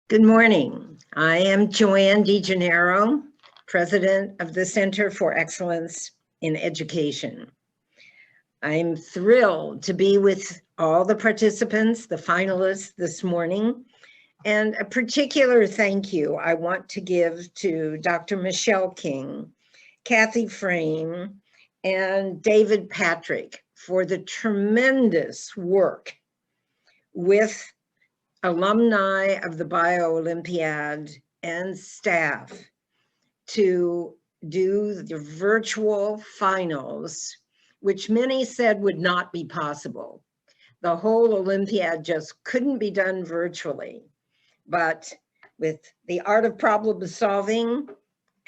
Good morning. I am Joanne DeGennaro, President of the Center for Excellence in Education. I'm thrilled to be with all the participants, the finalists this morning, and a particular thank you I want to give to Dr. Michelle King, Kathy Frame, and David Patrick for the tremendous work with alumni of the Biolympiad and staff to do the virtual finals, which many said would not be possible. The whole Olympiad just couldn't be done virtually, but with the art of problem solving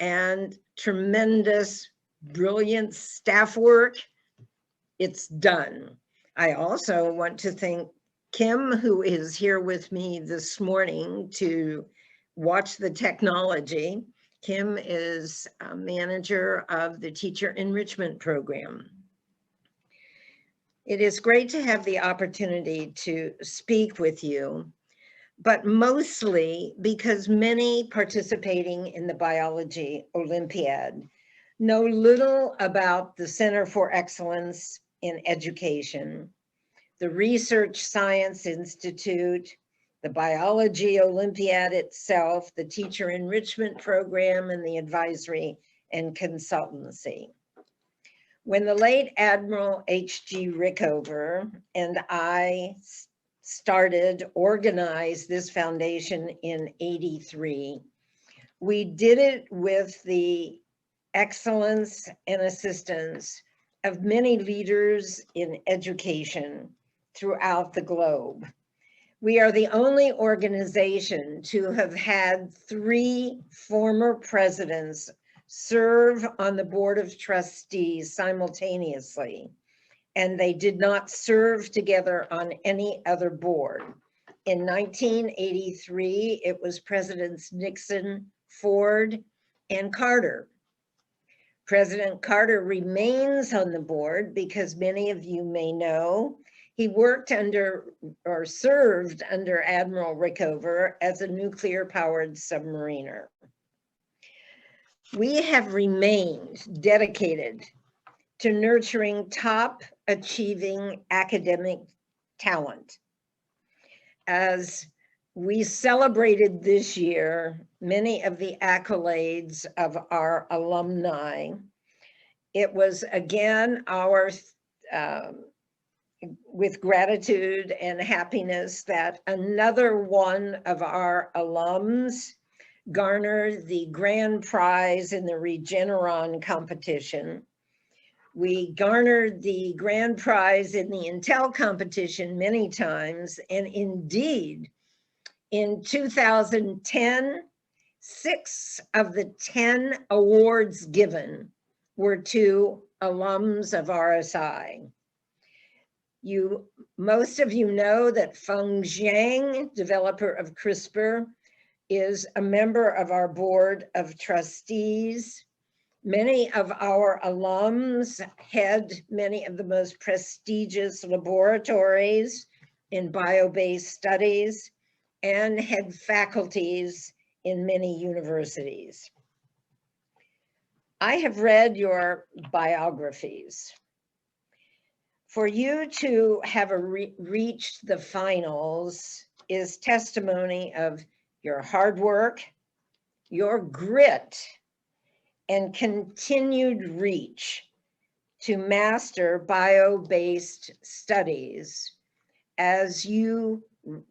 and tremendous, brilliant staff work, it's done. I also want to thank Kim, who is here with me this morning to watch the technology. Kim is a manager of the Teacher Enrichment Program. It is great to have the opportunity to speak with you, but mostly because many participating in the Biology Olympiad know little about the Center for Excellence in Education, the Research Science Institute, the Biology Olympiad itself, the Teacher Enrichment Program, and the advisory and consultancy. When the late Admiral H.G. Rickover and I organized this foundation in '83, we did it with the excellence and assistance of many leaders in education throughout the globe. We are the only organization to have had 3 former presidents serve on the Board of Trustees simultaneously, and they did not serve together on any other board. In 1983, it was Presidents Nixon, Ford, and Carter. President Carter remains on the board because many of you may know he worked under or served under Admiral Rickover as a nuclear-powered submariner. We have remained dedicated to nurturing top achieving academic talent. As we celebrated this year many of the accolades of our alumni, it was again our with gratitude and happiness that another one of our alums garnered the grand prize in the Regeneron competition. We garnered the grand prize in the Intel competition many times, and indeed, in 2010, 6 of the 10 awards given were to alums of RSI. Most of you know that Feng Zhang, developer of CRISPR, is a member of our board of trustees. Many of our alums head many of the most prestigious laboratories in bio-based studies and head faculties in many universities. I have read your biographies. For you to have reached the finals is testimony of your hard work, your grit, and continued reach to master bio-based studies as you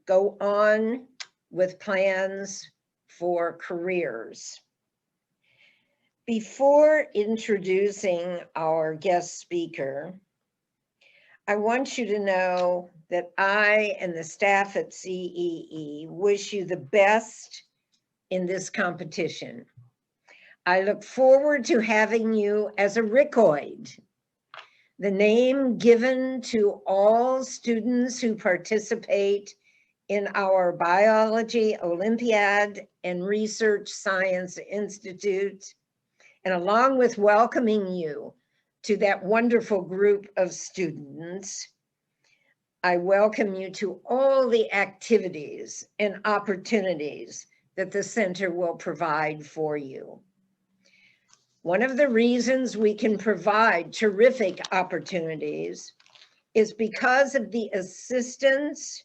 go on with plans for careers. Before introducing our guest speaker, I want you to know that I and the staff at CEE wish you the best in this competition. I look forward to having you as a Rickoid, the name given to all students who participate in our Biology Olympiad and Research Science Institute, and along with welcoming you to that wonderful group of students, I welcome you to all the activities and opportunities that the center will provide for you. One of the reasons we can provide terrific opportunities is because of the assistance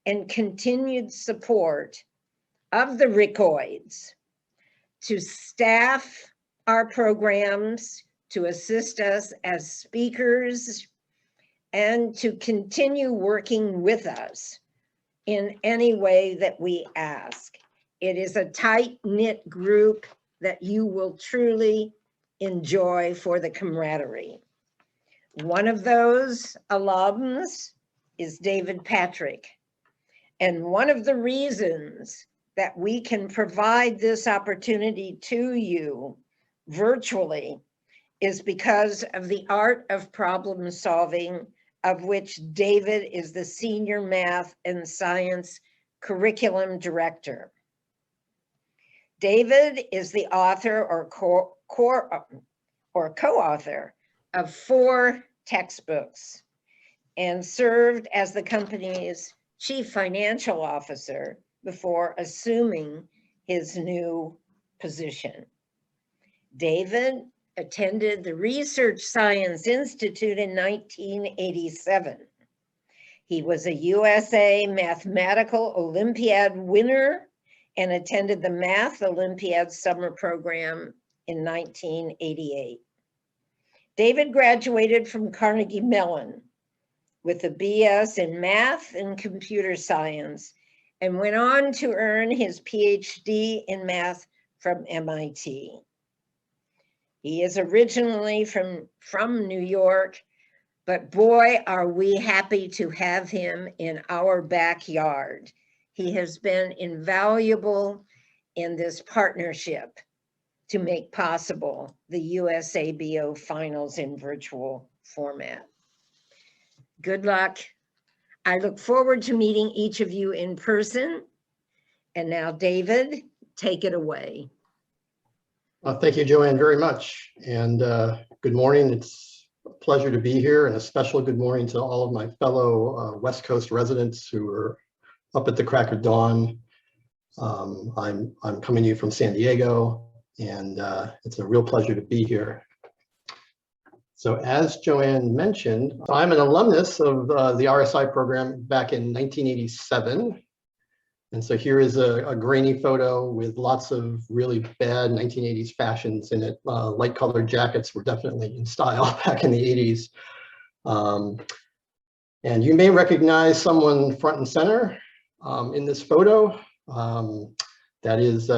and continued support of the Rickoids to staff our programs, to assist us as speakers, and to continue working with us in any way that we ask. It is a tight-knit group that you will truly enjoy for the camaraderie. One of those alums is David Patrick. And one of the reasons that we can provide this opportunity to you virtually is because of the art of problem solving, of which David is the Senior Math and Science Curriculum Director. David is the author or co-author of 4 textbooks and served as the company's Chief Financial Officer before assuming his new position. David attended the Research Science Institute in 1987. He was a USA Mathematical Olympiad winner and attended the Math Olympiad summer program in 1988. David graduated from Carnegie Mellon with a BS in Math and Computer Science and went on to earn his PhD in Math from MIT. He is originally from New York, but boy, are we happy to have him in our backyard. He has been invaluable in this partnership to make possible the USABO finals in virtual format. Good luck. I look forward to meeting each of you in person. And now, David, take it away. Thank you, Joanne, very much. And good morning. It's a pleasure to be here, and a special good morning to all of my fellow West Coast residents who are up at the crack of dawn. I'm coming to you from San Diego, and it's a real pleasure to be here. So as Joanne mentioned, I'm an alumnus of the RSI program back in 1987. And so here is a grainy photo with lots of really bad 1980s fashions in it. Light colored jackets were definitely in style back in the 80s. And you may recognize someone front and center in this photo. That is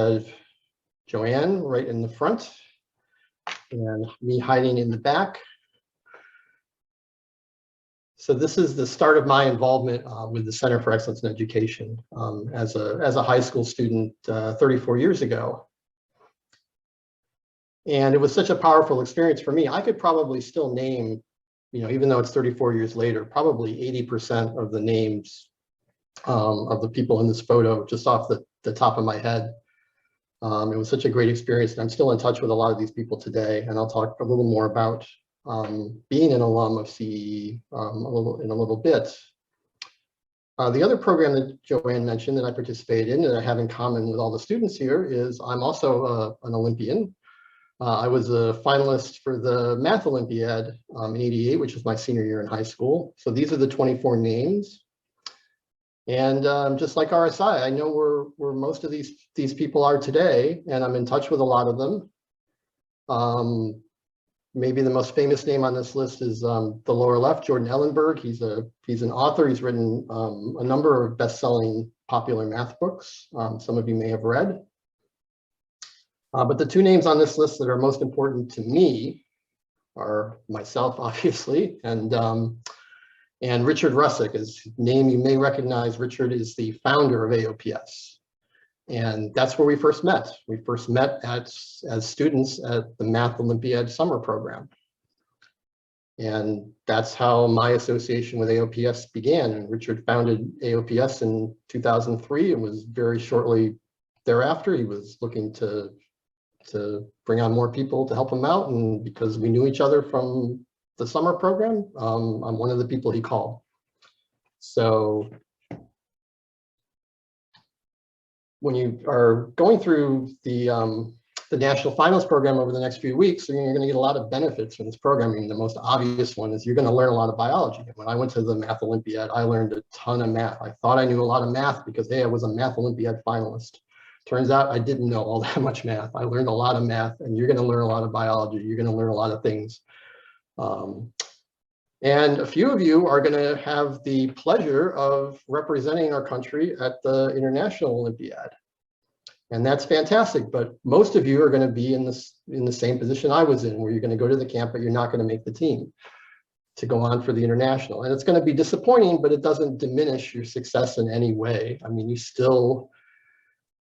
Joanne right in the front and me hiding in the back. So this is the start of my involvement with the Center for Excellence in Education as a high school student 34 years ago. And it was such a powerful experience for me. I could probably still name, even though it's 34 years later, probably 80% of the names of the people in this photo just off the top of my head. It was such a great experience, and I'm still in touch with a lot of these people today, and I'll talk a little more about being an alum of CE in a little bit. The other program that Joanne mentioned that I participated in and I have in common with all the students here is I'm also an Olympian. I was a finalist for the Math Olympiad in '88, which was my senior year in high school. So these are the 24 names. And just like RSI, I know where most of these people are today, and I'm in touch with a lot of them. Maybe the most famous name on this list is the lower left, Jordan Ellenberg. He's an author. He's written a number of best-selling popular math books. Some of you may have read. But the 2 names on this list that are most important to me are myself, obviously, and Richard Russick, his name you may recognize. Richard is the founder of AOPS. And that's where we first met. We first met as students at the Math Olympiad summer program. And that's how my association with AOPS began. And Richard founded AOPS in 2003. It was very shortly thereafter. He was looking to bring on more people to help him out. And because we knew each other from the summer program, I'm one of the people he called. So when you are going through the National Finals program over the next few weeks, you're going to get a lot of benefits from this programming. The most obvious one is you're going to learn a lot of biology. When I went to the Math Olympiad, I learned a ton of math. I thought I knew a lot of math because, hey, I was a Math Olympiad finalist. Turns out I didn't know all that much math. I learned a lot of math, and you're going to learn a lot of biology. You're going to learn a lot of things. And a few of you are going to have the pleasure of representing our country at the International Olympiad. And that's fantastic, but most of you are going to be in the same position I was in, where you're going to go to the camp, but you're not going to make the team to go on for the international. And it's going to be disappointing, but it doesn't diminish your success in any way. I mean, you still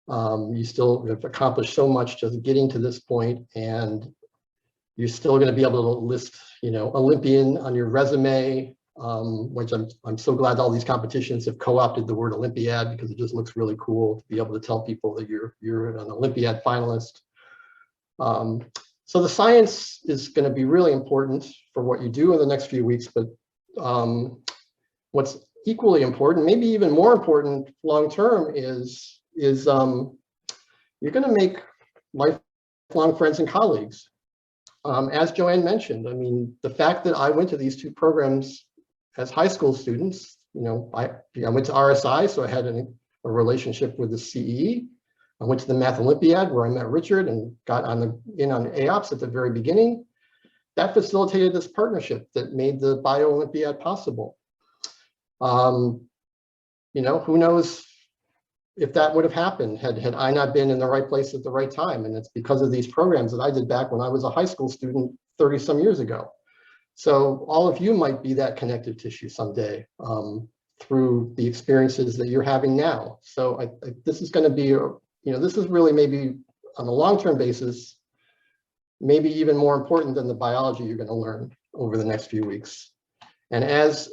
have accomplished so much just getting to this point, and you're still going to be able to list, Olympian on your resume, which I'm so glad all these competitions have co-opted the word Olympiad, because it just looks really cool to be able to tell people that you're an Olympiad finalist. So the science is going to be really important for what you do in the next few weeks, but what's equally important, maybe even more important long-term, is you're going to make lifelong friends and colleagues. As Joanne mentioned, I mean, the fact that I went to these two programs as high school students, I went to RSI, so I had a relationship with the CEE. I went to the Math Olympiad, where I met Richard and got in on AOPS at the very beginning. That facilitated this partnership that made the Biolympiad possible. Who knows if that would have happened had I not been in the right place at the right time. And it's because of these programs that I did back when I was a high school student 30 some years ago. So all of you might be that connective tissue someday through the experiences that you're having now. So this is going to be, this is really maybe on a long-term basis, maybe even more important than the biology you're going to learn over the next few weeks. And as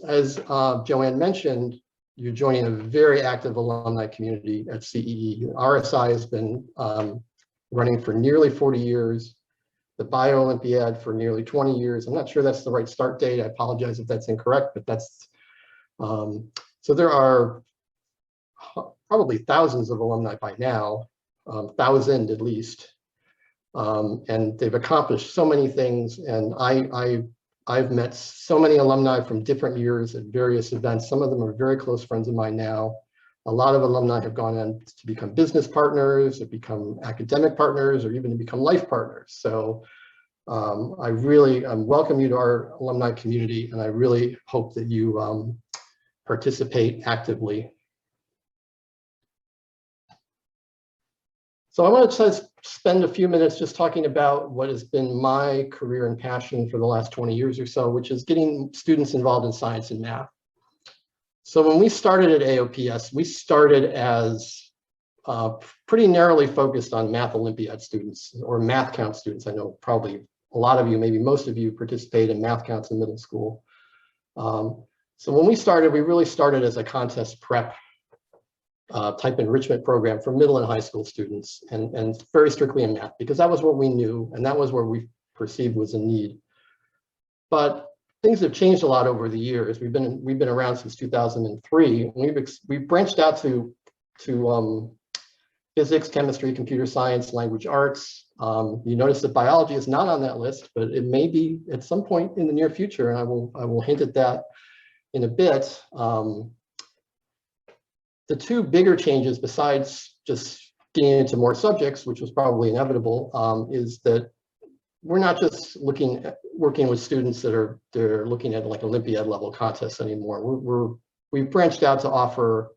Joanne mentioned, you're joining a very active alumni community at CEE. RSI has been running for nearly 40 years, the Biolympiad for nearly 20 years. I'm not sure that's the right start date. I apologize if that's incorrect, but that's, so there are probably thousands of alumni by now, 1,000 at least. And they've accomplished so many things. And I've met so many alumni from different years at various events. Some of them are very close friends of mine now. A lot of alumni have gone on to become business partners, or become academic partners, or even to become life partners. So I really welcome you to our alumni community, and I really hope that you participate actively. So I want to spend a few minutes just talking about what has been my career and passion for the last 20 years or so, which is getting students involved in science and math. So when we started at AOPS, we started as pretty narrowly focused on Math Olympiad students, or math count students. I know probably a lot of you, maybe most of you, participate in math counts in middle school. So when we started, we really started as a contest prep type enrichment program for middle and high school students, and very strictly in math, because that was what we knew, and that was where we perceived was a need. But things have changed a lot over the years. We've been around since 2003. We've branched out to physics, chemistry, computer science, language arts. You notice that biology is not on that list, but it may be at some point in the near future, and I will hint at that in a bit. The two bigger changes, besides just getting into more subjects, which was probably inevitable, is that we're not just working with students they're looking at like Olympiad level contests anymore. We've branched out to offer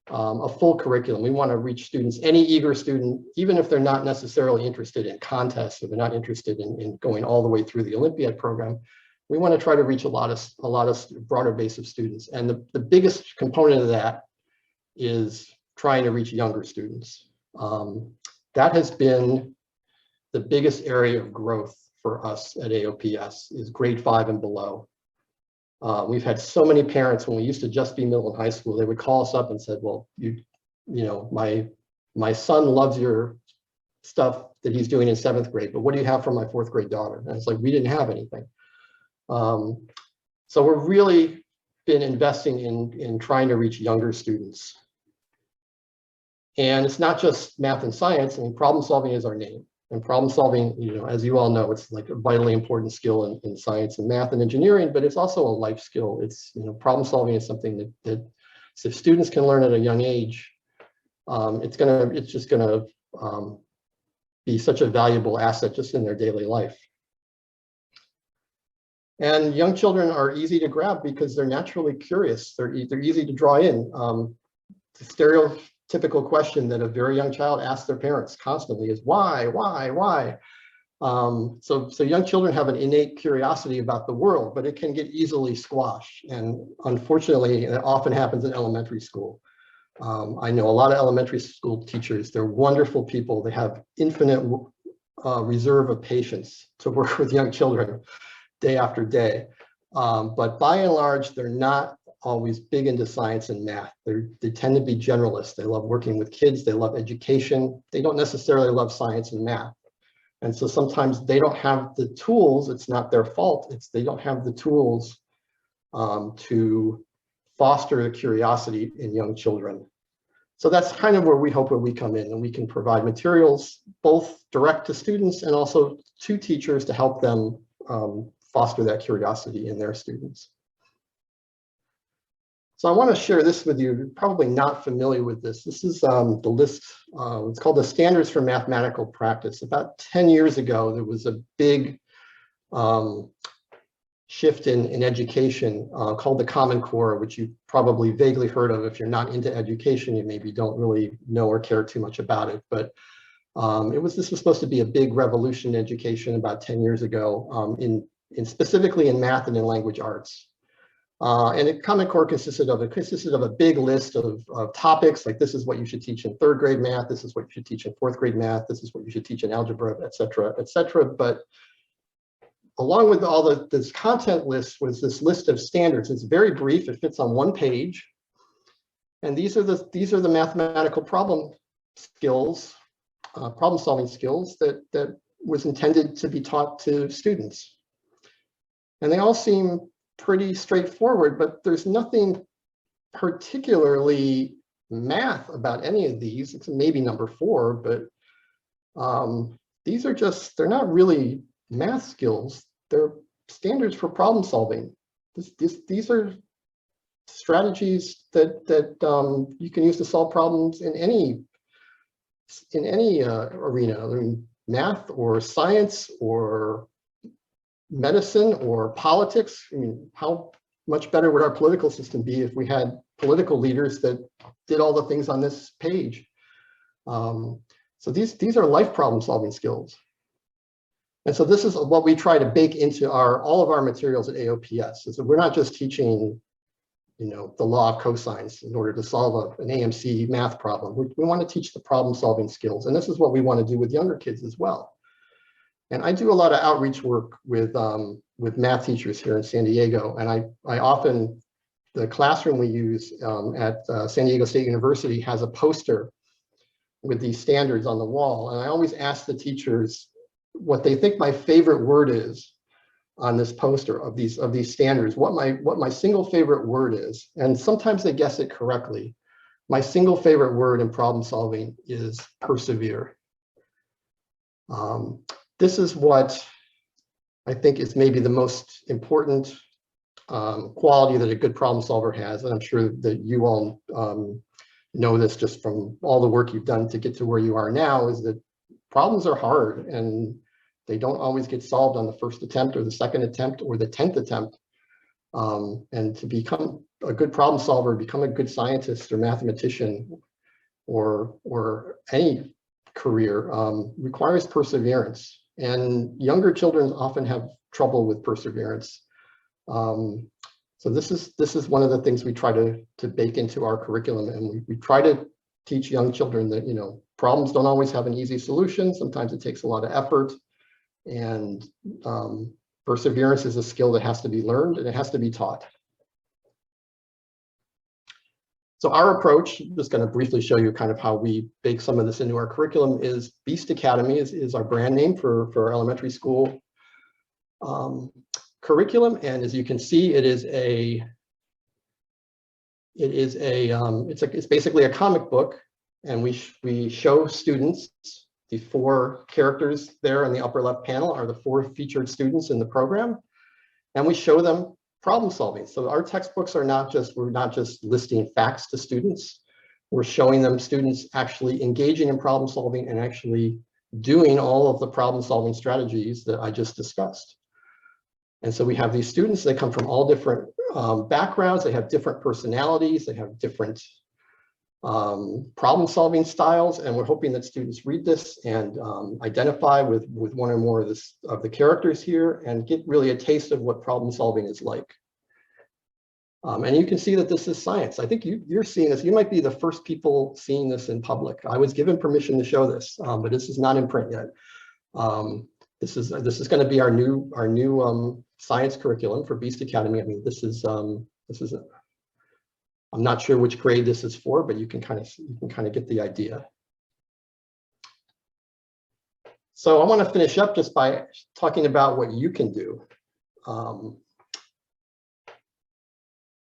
a full curriculum. We want to reach students, any eager student, even if they're not necessarily interested in contests, or they're not interested in going all the way through the Olympiad program. We want to try to reach a lot of broader base of students. And the biggest component of that is trying to reach younger students. That has been the biggest area of growth for us at AOPS, is grade 5 and below. We've had so many parents, when we used to just be middle and high school, they would call us up and said, well, my son loves your stuff that he's doing in 7th grade, but what do you have for my 4th grade daughter? And it's like, we didn't have anything. So we're really been investing in trying to reach younger students. And it's not just math and science. I mean, problem solving is our name. And problem solving, as you all know, it's like a vitally important skill in science and math and engineering, but it's also a life skill. It's, problem solving is something that if students can learn at a young age, it's just gonna be such a valuable asset just in their daily life. And young children are easy to grab because they're naturally curious. They're easy to draw in. The stereotypical question that a very young child asks their parents constantly is why? So young children have an innate curiosity about the world, but it can get easily squashed. And unfortunately, it often happens in elementary school. I know a lot of elementary school teachers. They're wonderful people. They have infinite reserve of patience to work with young children day after day. But by and large, they're not always big into science and math. They tend to be generalists. They love working with kids. They love education. They don't necessarily love science and math. And so sometimes they don't have the tools. It's not their fault. They don't have the tools to foster the curiosity in young children. So that's kind of where we hope we come in, and we can provide materials both direct to students and also to teachers to help them foster that curiosity in their students. So I want to share this with you. You're probably not familiar with this. This is the list. It's called the Standards for Mathematical Practice. About 10 years ago, there was a big shift in education called the Common Core, which you've probably vaguely heard of. If you're not into education, you maybe don't really know or care too much about it. But this was supposed to be a big revolution in education about 10 years ago, specifically in math and in language arts. And the Common Core consisted of a big list of topics, like this is what you should teach in 3rd grade math, this is what you should teach in 4th grade math, this is what you should teach in algebra, et cetera, et cetera. But along with all this content list was this list of standards. It's very brief, it fits on one page. And these are the mathematical problem skills, problem solving skills that was intended to be taught to students. And they all seem pretty straightforward, but there's nothing particularly math about any of these. It's maybe number 4, but these are they're not really math skills. They're standards for problem solving. These are strategies that you can use to solve problems in any arena. I mean, math or science or medicine or politics. I mean, how much better would our political system be if we had political leaders that did all the things on this page? So these are life problem solving skills. And so this is what we try to bake into all of our materials at AOPS, is that we're not just teaching, the law of cosines in order to solve an AMC math problem. We want to teach the problem solving skills. And this is what we want to do with younger kids as well. And I do a lot of outreach work with math teachers here in San Diego. And I often, the classroom we use at San Diego State University has a poster with these standards on the wall. And I always ask the teachers what they think my favorite word is on this poster of these standards, what my single favorite word is. And sometimes they guess it correctly. My single favorite word in problem solving is persevere. This is what I think is maybe the most important quality that a good problem solver has. And I'm sure that you all know this just from all the work you've done to get to where you are now, is that problems are hard and they don't always get solved on the first attempt or the second attempt or the 10th attempt. And to become a good problem solver, become a good scientist or mathematician or any career requires perseverance. And younger children often have trouble with perseverance. So this is one of the things we try to bake into our curriculum, and we try to teach young children that problems don't always have an easy solution. Sometimes it takes a lot of effort, and perseverance is a skill that has to be learned and it has to be taught. So our approach, I'm just going to briefly show you kind of how we bake some of this into our curriculum, is Beast Academy is our brand name for our elementary school curriculum. And as you can see, it is a It is it's basically a comic book, and we show students the 4 characters there in the upper left panel are the 4 featured students in the program, and we show them problem solving. So our textbooks are we're not just listing facts to students. We're showing them students actually engaging in problem solving and actually doing all of the problem solving strategies that I just discussed. And so we have these students, they come from all different backgrounds, they have different personalities, they have different problem solving styles, and we're hoping that students read this and identify with one or more of the characters here and get really a taste of what problem solving is like. And you can see that this is science. I think you're seeing this. You might be the first people seeing this in public. I was given permission to show this, but this is not in print yet. This is going to be our new science curriculum for Beast Academy. I mean, this is I'm not sure which grade this is for, but you can kind of get the idea. So I want to finish up just by talking about what you can do.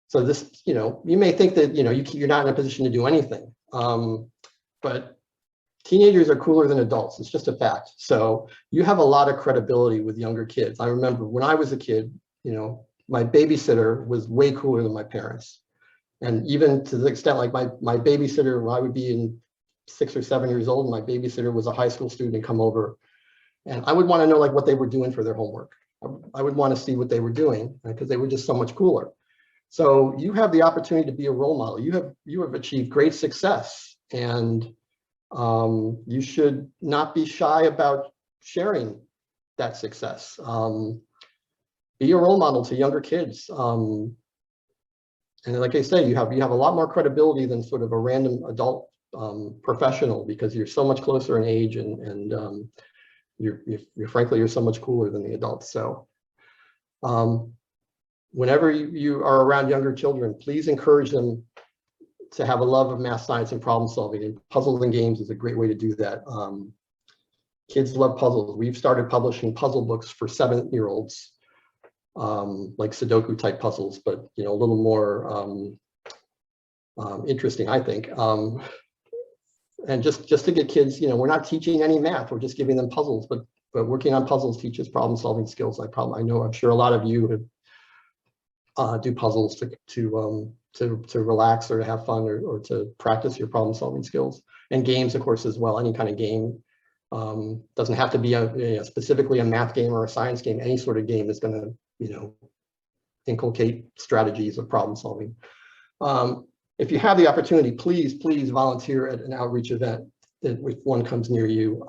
So this, you may think that, you're not in a position to do anything, but teenagers are cooler than adults. It's just a fact. So you have a lot of credibility with younger kids. I remember when I was a kid, my babysitter was way cooler than my parents. And even to the extent like my babysitter, I would be in 6 or 7 years old, and my babysitter was a high school student and come over. And I would want to know like what they were doing for their homework. I would want to see what they were doing because they were just so much cooler. So you have the opportunity to be a role model. You have achieved great success, and you should not be shy about sharing that success. Be a role model to younger kids. And like I say, you have a lot more credibility than sort of a random adult professional, because you're so much closer in age, and frankly, you're so much cooler than the adults. So whenever you are around younger children, please encourage them to have a love of math, science, and problem solving. And puzzles and games is a great way to do that. Kids love puzzles. We've started publishing puzzle books for 7-year-olds, like Sudoku type puzzles, but a little more interesting, I think. And just to get kids, we're not teaching any math. We're just giving them puzzles, but working on puzzles teaches problem solving skills. I'm sure a lot of you have do puzzles to relax or to have fun or to practice your problem solving skills, and games, of course, as well. Any kind of game doesn't have to be specifically a math game or a science game. Any sort of game is going to inculcate strategies of problem solving. If you have the opportunity, please volunteer at an outreach event if one comes near you.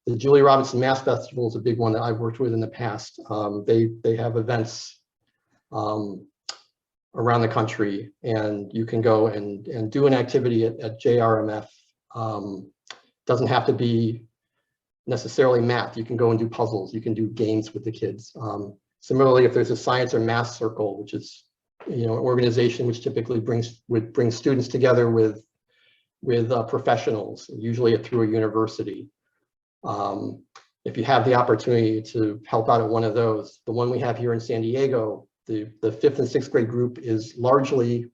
The Julia Robinson Math Festival is a big one that I've worked with in the past. They have events around the country, and you can go and do an activity at JRMF. Doesn't have to be necessarily math. You can go and do puzzles. You can do games with the kids. Similarly, if there's a science or math circle, which is an organization which typically brings students together with professionals, usually through a university. If you have the opportunity to help out at one of those, the one we have here in San Diego, the 5th and 6th grade group is largely,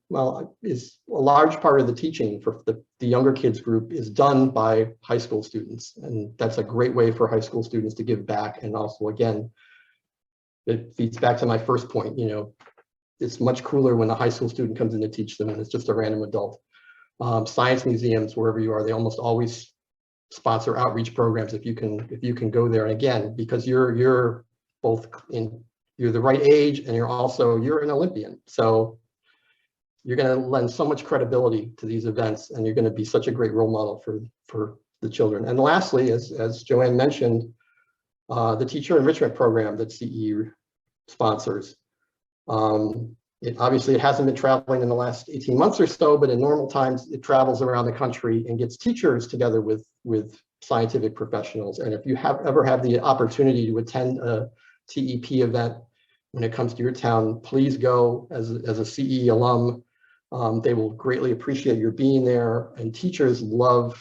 is a large part of the teaching for the younger kids group is done by high school students. And that's a great way for high school students to give back. And also, again, it feeds back to my first point, it's much cooler when a high school student comes in to teach them and it's just a random adult. Science museums, wherever you are, they almost always sponsor outreach programs if you can go there. And again, because you're both you're the right age, and you're an Olympian. So you're going to lend so much credibility to these events, and you're going to be such a great role model for the children. And lastly, as Joanne mentioned, the teacher enrichment program that CE sponsors. Obviously it hasn't been traveling in the last 18 months or so, but in normal times it travels around the country and gets teachers together with scientific professionals. And if you ever have the opportunity to attend a TEP event when it comes to your town, please go as a CE alum. They will greatly appreciate your being there, and teachers love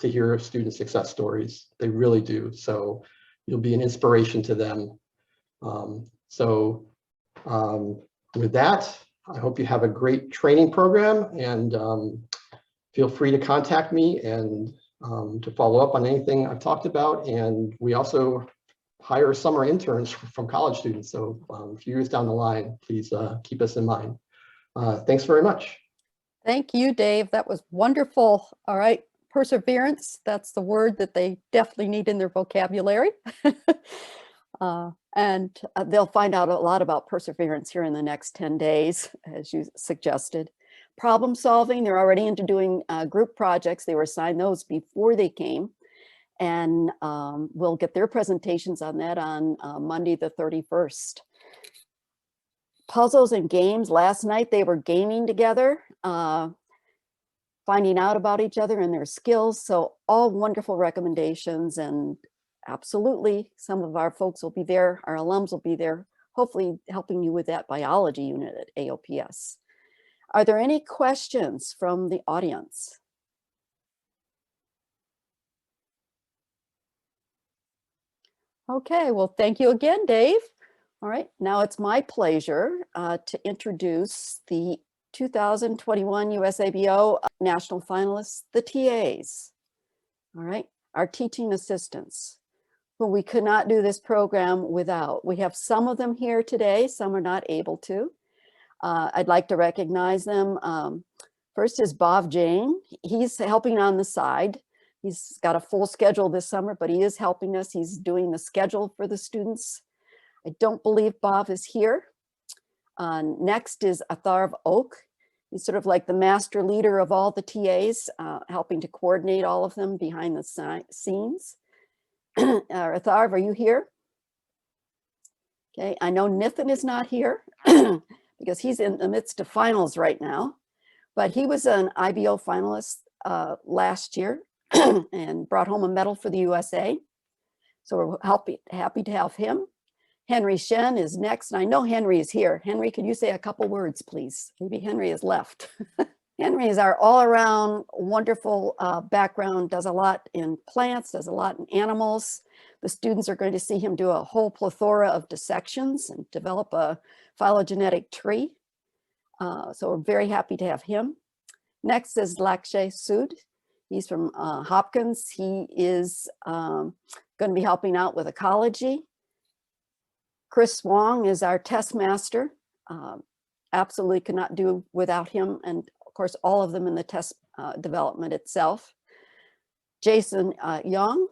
to hear student success stories. They really do. So you'll be an inspiration to them. With that, I hope you have a great training program, and feel free to contact me and to follow up on anything I've talked about. And we also hire summer interns from college students. So a few years down the line, please keep us in mind. Thanks very much. Thank you, Dave. That was wonderful. All right. Perseverance, that's the word that they definitely need in their vocabulary. And they'll find out a lot about perseverance here in the next 10 days, as you suggested. Problem solving, they're already into doing group projects. They were assigned those before they came. And we'll get their presentations on that on Monday the 31st. Puzzles and games, last night they were gaming together, finding out about each other and their skills. So all wonderful recommendations, and absolutely some of our folks will be there, our alums will be there, hopefully helping you with that biology unit at AOPS. Are there any questions from the audience? Okay, well, thank you again, Dave. All right, now it's my pleasure to introduce the 2021 USABO National Finalists, the TAs. All right, our teaching assistants, who we could not do this program without. We have some of them here today, some are not able to. I'd like to recognize them. First is Bob Jane. He's helping on the side. He's got a full schedule this summer, but he is helping us. He's doing the schedule for the students. I don't believe Bob is here. Next is Atharv Oak. He's sort of like the master leader of all the TAs, helping to coordinate all of them behind the scenes. Atharv, are you here? Okay, I know Nithin is not here because he's in the midst of finals right now, but he was an IBO finalist last year and brought home a medal for the USA. So we're happy to have him. Henry Shen is next, and I know Henry is here. Henry, could you say a couple words, please? Maybe Henry has left. Henry is our all-around wonderful background, does a lot in plants, does a lot in animals. The students are going to see him do a whole plethora of dissections and develop a phylogenetic tree. So we're very happy to have him. Next is Lakshay Sood. He's from Hopkins. He is going to be helping out with ecology. Chris Wong is our test master. Absolutely could not do without him, and of course all of them in the test development itself. Jason Young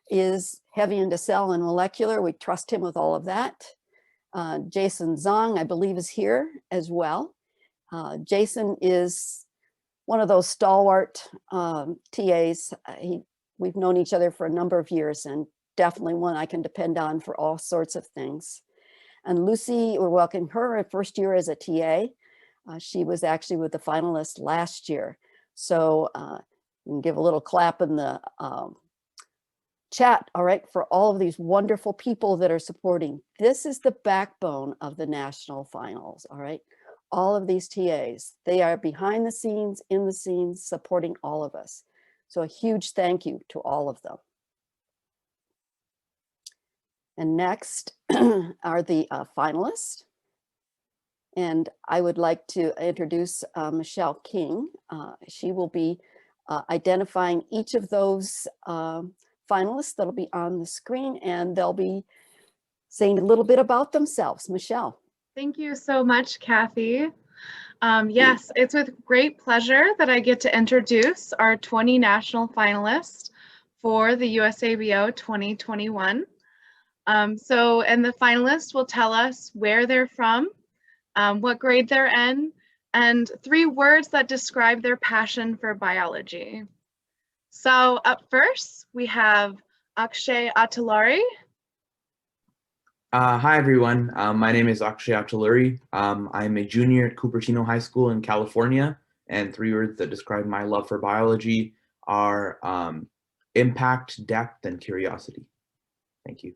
is heavy into cell and molecular. We trust him with all of that. Jason Zong, I believe, is here as well. Jason is one of those stalwart TAs. We've known each other for a number of years, and definitely one I can depend on for all sorts of things. And Lucy, we're welcoming her her first year as a TA. She was actually with the finalists last year. So you can give a little clap in the chat, all right, for all of these wonderful people that are supporting. This is the backbone of the national finals, all right? All of these TAs, they are behind the scenes, in the scenes, supporting all of us. So a huge thank you to all of them. And next are the finalists. And I would like to introduce Michelle King. She will be identifying each of those finalists that'll be on the screen, and they'll be saying a little bit about themselves. Michelle. Thank you so much, Kathy. Yes, it's with great pleasure that I get to introduce our 20 national finalists for the USABO 2021. And the finalists will tell us where they're from, what grade they're in, and 3 words that describe their passion for biology. So up first, we have Akshay Atalari. Hi, everyone. My name is Akshay Ataluri. I'm a junior at Cupertino High School in California, and 3 words that describe my love for biology are impact, depth, and curiosity. Thank you.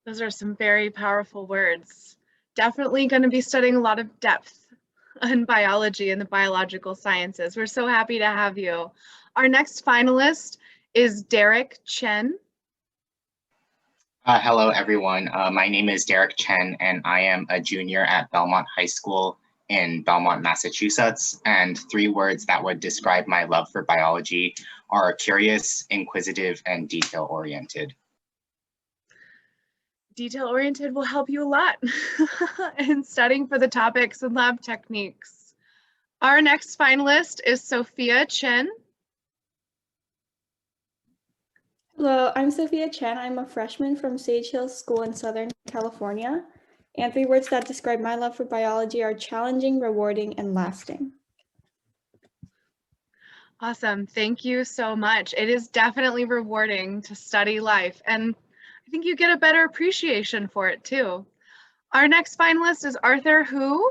Those are some very powerful words. Definitely going to be studying a lot of depth in biology and the biological sciences. We're so happy to have you. Our next finalist is Derek Chen. Hello, everyone. My name is Derek Chen, and I am a junior at Belmont High School in Belmont, Massachusetts. And 3 words that would describe my love for biology are curious, inquisitive, and detail-oriented. Detail-oriented will help you a lot in studying for the topics and lab techniques. Our next finalist is Sophia Chen. Hello, I'm Sophia Chen. I'm a freshman from Sage Hills School in Southern California. And 3 words that describe my love for biology are challenging, rewarding, and lasting. Awesome. Thank you so much. It is definitely rewarding to study life, and I think you get a better appreciation for it too. Our next finalist is Arthur Hu,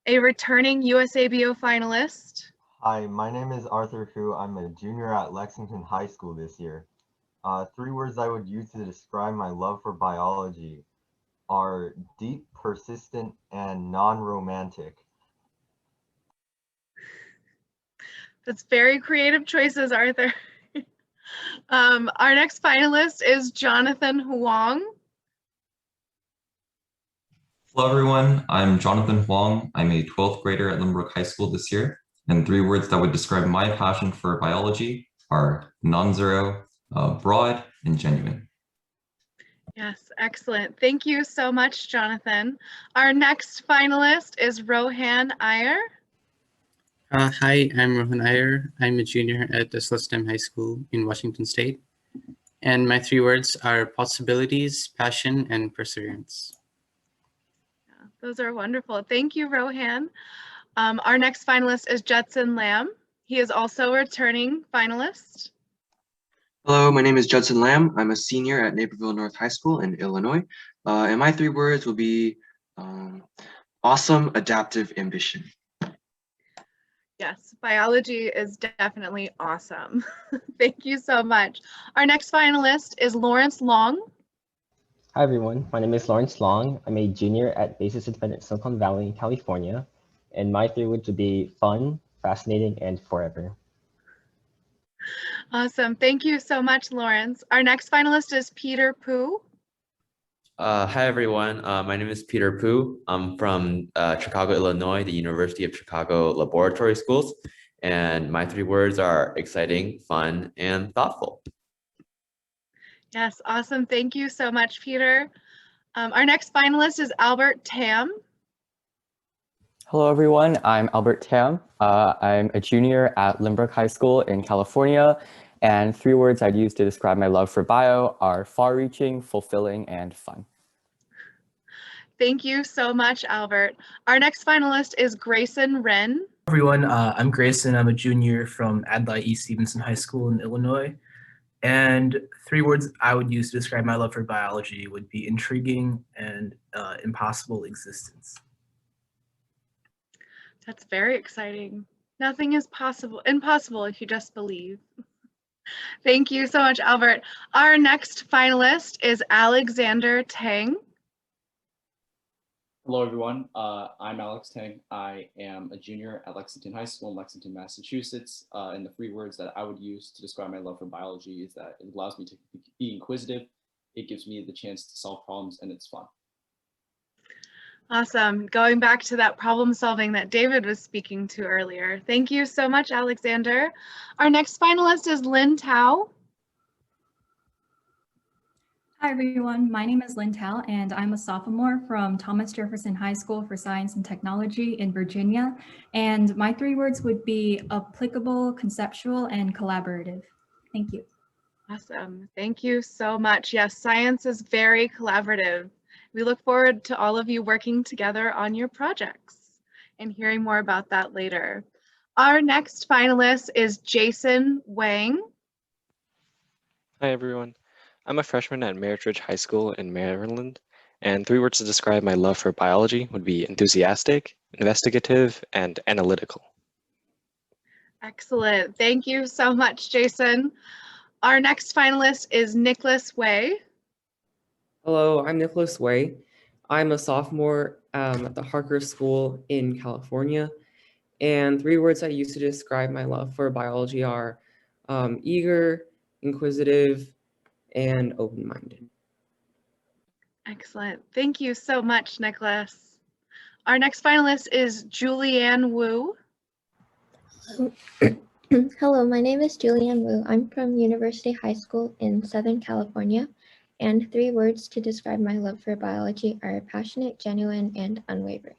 a returning USABO finalist. Hi, my name is Arthur Hu. I'm a junior at Lexington High School this year. 3 words I would use to describe my love for biology are deep, persistent, and non-romantic. That's very creative choices, Arthur. Our next finalist is Jonathan Huang. Hello everyone, I'm Jonathan Huang. I'm a 12th grader at Limbrook High School this year, and 3 words that would describe my passion for biology are non-zero, broad, and genuine. Yes, excellent. Thank you so much, Jonathan. Our next finalist is Rohan Iyer. Hi, I'm Rohan Iyer. I'm a junior at the Celestine High School in Washington State. And my 3 words are possibilities, passion, and perseverance. Yeah, those are wonderful. Thank you, Rohan. Our next finalist is Judson Lamb. He is also a returning finalist. Hello, my name is Judson Lamb. I'm a senior at Naperville North High School in Illinois. And my 3 words will be awesome, adaptive, ambition. Yes, biology is definitely awesome. Thank you so much. Our next finalist is Lawrence Long. Hi everyone, my name is Lawrence Long. I'm a junior at Basis Independent Silicon Valley, California. And my 3 words would be fun, fascinating, and forever. Awesome. Thank you so much, Lawrence. Our next finalist is Peter Poo. Hi, everyone. My name is Peter Poo. I'm from Chicago, Illinois, the University of Chicago Laboratory Schools. And my 3 words are exciting, fun, and thoughtful. Yes, awesome. Thank you so much, Peter. Our next finalist is Albert Tam. Hello, everyone. I'm Albert Tam. I'm a junior at Limbrook High School in California. And 3 words I'd use to describe my love for bio are far-reaching, fulfilling, and fun. Thank you so much, Albert. Our next finalist is Grayson Wren. Everyone, I'm Grayson. I'm a junior from Adlai E. Stevenson High School in Illinois. And 3 words I would use to describe my love for biology would be intriguing and impossible existence. That's very exciting. Nothing is impossible if you just believe. Thank you so much, Albert. Our next finalist is Alexander Tang. Hello, everyone. I'm Alex Tang. I am a junior at Lexington High School in Lexington, Massachusetts. And the 3 words that I would use to describe my love for biology is that it allows me to be inquisitive, it gives me the chance to solve problems, and it's fun. Awesome. Going back to that problem solving that David was speaking to earlier. Thank you so much, Alexander. Our next finalist is Lynn Tao. Hi, everyone. My name is Lynn Tao, and I'm a sophomore from Thomas Jefferson High School for Science and Technology in Virginia. And my 3 words would be applicable, conceptual, and collaborative. Thank you. Awesome. Thank you so much. Yes, science is very collaborative. We look forward to all of you working together on your projects and hearing more about that later. Our next finalist is Jason Wang. Hi, everyone. I'm a freshman at Merritt Ridge High School in Maryland, and 3 words to describe my love for biology would be enthusiastic, investigative, and analytical. Excellent. Thank you so much, Jason. Our next finalist is Nicholas Way. Hello, I'm Nicholas Way. I'm a sophomore at the Harker School in California. And 3 words I use to describe my love for biology are eager, inquisitive, and open-minded. Excellent. Thank you so much, Nicholas. Our next finalist is Julianne Wu. Hello, my name is Julianne Wu. I'm from University High School in Southern California, and 3 words to describe my love for biology are passionate, genuine, and unwavering.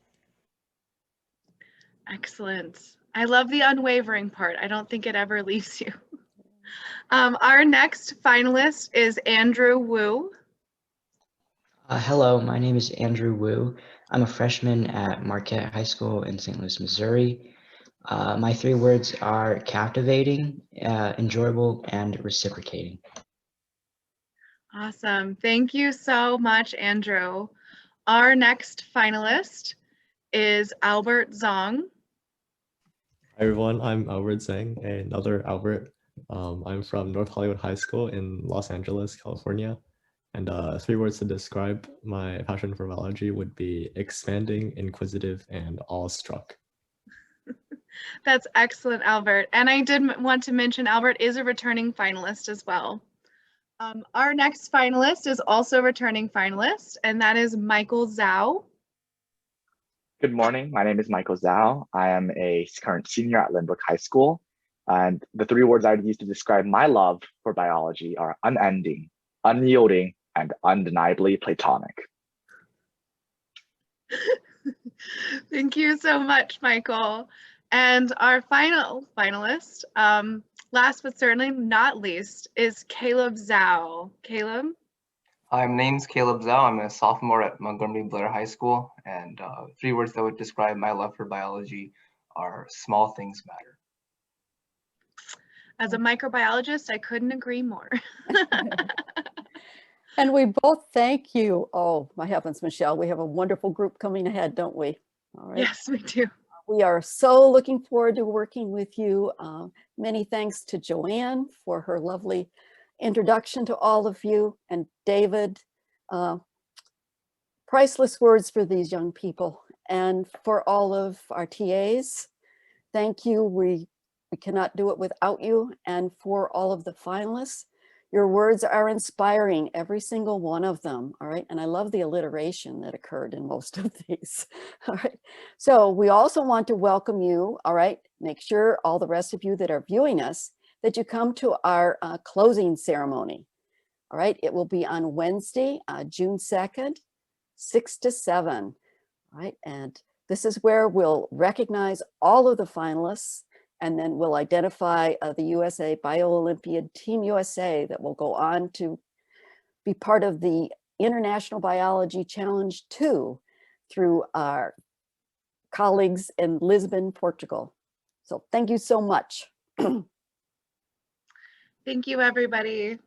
Excellent. I love the unwavering part. I don't think it ever leaves you. Our next finalist is Andrew Wu. Hello, my name is Andrew Wu. I'm a freshman at Marquette High School in St. Louis, Missouri. My 3 words are captivating, enjoyable, and reciprocating. Awesome. Thank you so much, Andrew. Our next finalist is Albert Zong. Hi everyone, I'm Albert Zhang, another Albert. I'm from North Hollywood High School in Los Angeles, California. And 3 words to describe my passion for biology would be expanding, inquisitive, and awestruck. That's excellent, Albert. And I did want to mention Albert is a returning finalist as well. Our next finalist is also a returning finalist, and that is Michael Zhao. Good morning. My name is Michael Zhao. I am a current senior at Lynbrook High School. And the 3 words I would use to describe my love for biology are unending, unyielding, and undeniably platonic. Thank you so much, Michael. And our final finalist, last but certainly not least, is Caleb Zhao. Caleb? Hi, my name's Caleb Zhao. I'm a sophomore at Montgomery Blair High School, and 3 words that would describe my love for biology are small things matter. As a microbiologist, I couldn't agree more. And we both thank you. Oh, my heavens, Michelle, we have a wonderful group coming ahead, don't we? All right. Yes, we do. We are so looking forward to working with you. Many thanks to Joanne for her lovely introduction to all of you, and David. Priceless words for these young people, and for all of our TAs. Thank you. We cannot do it without you. And for all of the finalists, your words are inspiring, every single one of them. All right. And I love the alliteration that occurred in most of these. All right. So we also want to welcome you. All right. Make sure all the rest of you that are viewing us that you come to our closing ceremony. All right. It will be on Wednesday, June 2nd, 6 to 7. All right. And this is where we'll recognize all of the finalists, and then we'll identify the USA Biolympiad Team USA that will go on to be part of the International Biology Challenge 2 through our colleagues in Lisbon, Portugal. So thank you so much. Thank you, everybody.